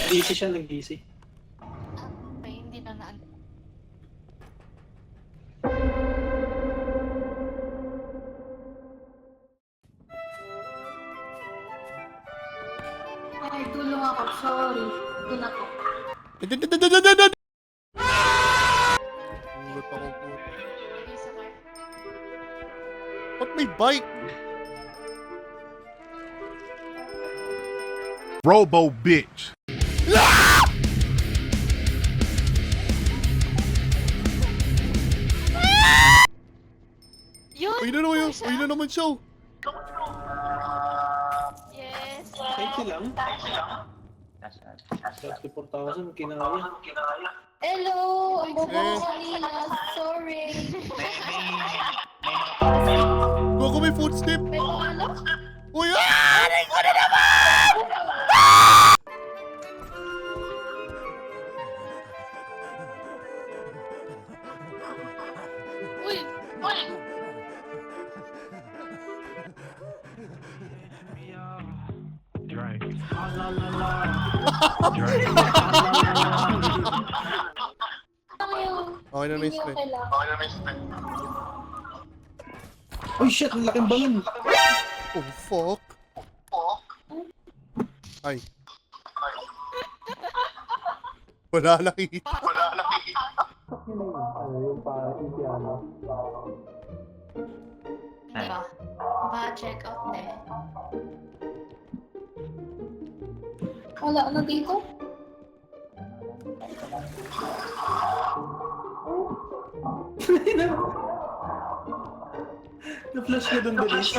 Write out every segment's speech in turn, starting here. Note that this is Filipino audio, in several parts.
Nag-easy siya, nag-easy. Ay, hindi na naan. Ay, tulong ako. Sorry. Doon ako. Ulat ako po. Lagay sa car. Ba't may bike? Robo bitch. Yun! Ayun na naman yun. Ayun na naman siya. Yes! Thank you lang. 34,000, kinaya. Hello! Ang bobo Eh. ko kanina. Sorry. Gago may footstep. May ano? Uy! Ah! Aray ko na naman! Uy! Uy! Ano yung... Okay na Yun nice yung play. kailangan. Uy, shit, ang laking balon. Oh, fuck. Ay. Wala nakita. Yung piano. Diba? Ba-check out na eh. Wala na dito? Na-flash ka doon, bilis.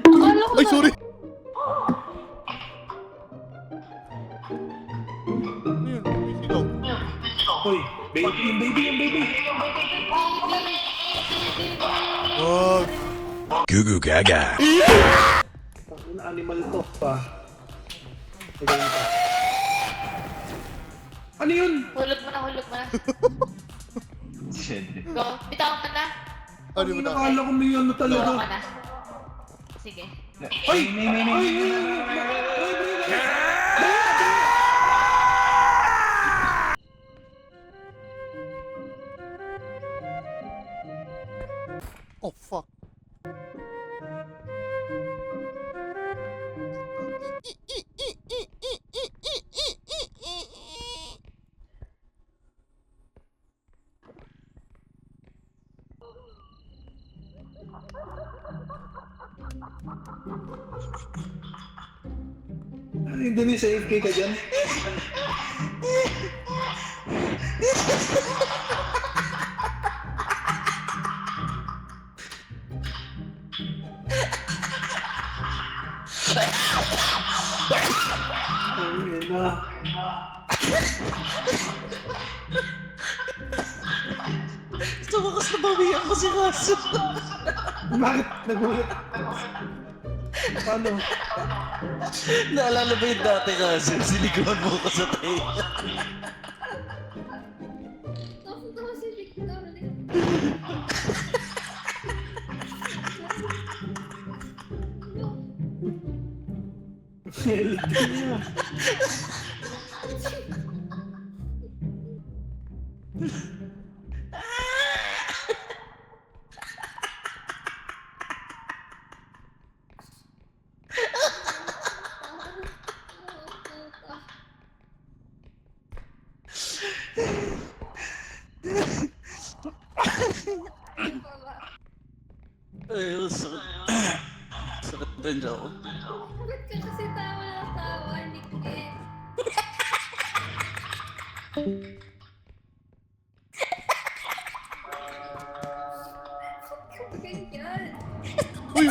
Akala ko Ay, sorry. Ano yun? May sigaw. Uy, baby, yung baby, yung baby. Wag. Goo gaga. Ang animal to pa. Magaling pa. Ano yun? Hulog mo na, hulog mo na. Go, bitawan ka na. Ano mo na? Nakakala ko may ano Go talaga. ka na. Sige. Ay! Oh, fuck. Ano yung Denise, AFK ka dyan? Ayun na. Tumakas na bawian ko si Kaso. Bakit nagulat? Paano? Naalala ba yung dati Kaso? Sinigawan mo ko sa tayo. Tapos si Victor. Ay, sakit. Sakit din ako. Bakit ka kasi tawa na tawa, Nikit? Ganyan. Uy!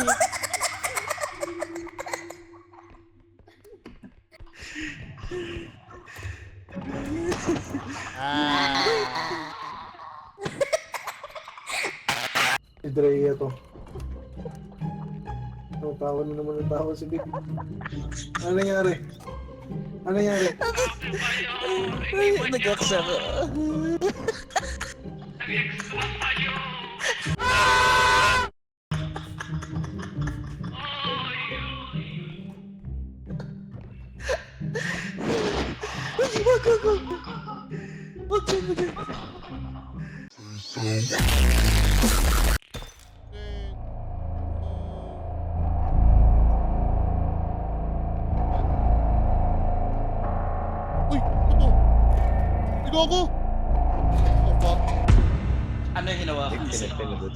Si Drea to. Oh, tawa na naman ang tawa si Vic. Ano nangyari? Ano nangyari? Ay, nag-accept. Uy! Ito! Ito ako! Oh, fuck. Ano yung hinawakan ko?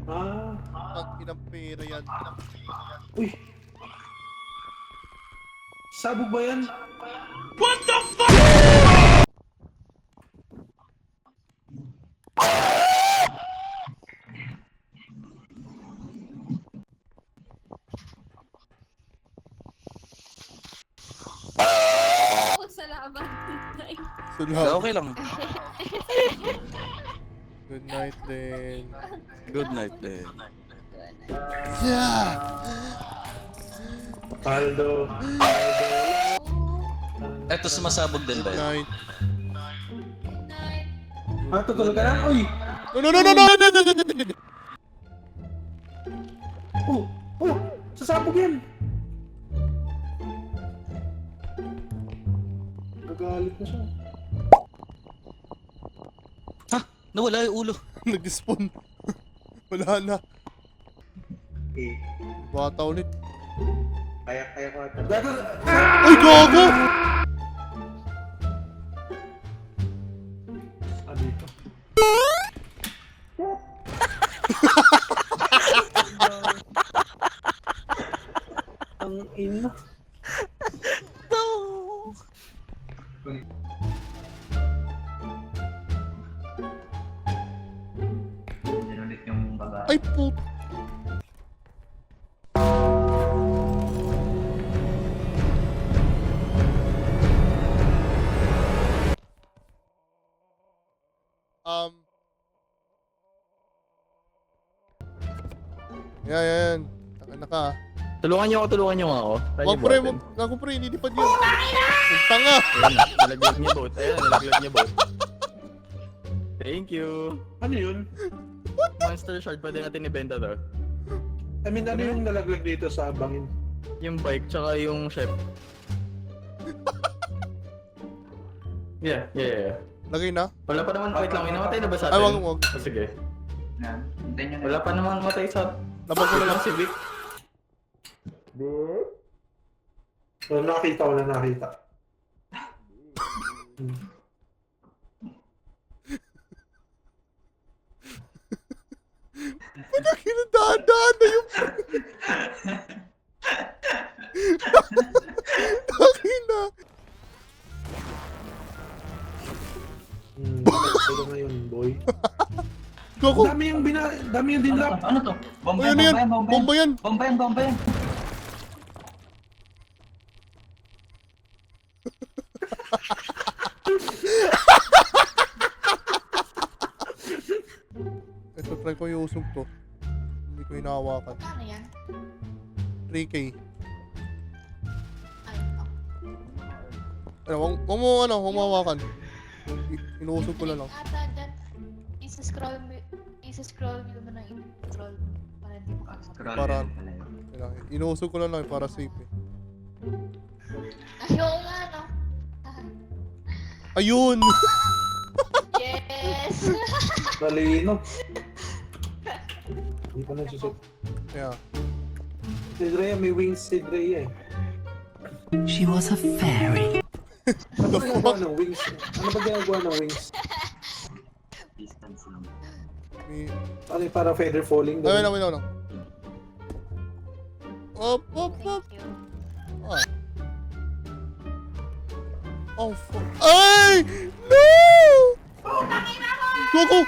Ah. Ang inang pera yan. Uy. Sabog ba yan? Ako salamat. Salamat. Okay lang. Good night then. Good night then. Yeah! Paldo. Eto, sumasabog din ba Good yan? night. Night. Ah, tutulog ka na? Uy! No, no, no, no, no, no, no, no, no, no. Oh! Oh! Sasabog yan! Nagalit na siya. Ha? Nawala yung ulo. Nag-spawn. Wala na. Eh. Bata ulit. Kaya ko ata. Gago! Ay, gago! Ah, dito. Ang ina. Ay, put... Yan. Taka ka. Tulungan niyo ako. Wag pre, wag. Gago pre, hindi pa yun. Ang tanga. Ayan na, nalaglag niya boat. Thank you. Ano yun? Monster shard pwede natin ibenta to. I mean, ano yung nalaglag dito sa bangin? Yung bike tsaka yung chef. Yeah. Lagay na. Wala pa naman, wait lang, may namatay na ba sa Ay, atin? wag. Oh, sige. Wala pa naman matay sa... Labag ko na lang. si Vic. Wala nakita. Panak hinadaan na yung... Takina. Ito ngayon, boy. Gago. Dami yung dinlap. Ano to? Ay, ano yan? Bomba yan. Bomba yan. Ito, try ko yung usog to. Hindi ko hinahawakan. Ano yan? 3K. Ay, oh. Wag mo humawakan. Inuusog ko na lang. Ata dyan. Isa-scroll mo na yung scroll para hindi makakapag. Para... Inuusog ko na lang para safe eh. Ayaw nga, no? Ayun! Yes! Talino. Hindi pa nagsusot. Yeah. Si Drea, may wings si Drea eh. She was a fairy. Ano ba ginagawa ng wings? Ano ba ginagawa ng wings? Ano yung para feather falling? Ay, wait lang. Op. Thank you. Ah. Oh, fuck. Ay! No! Goku!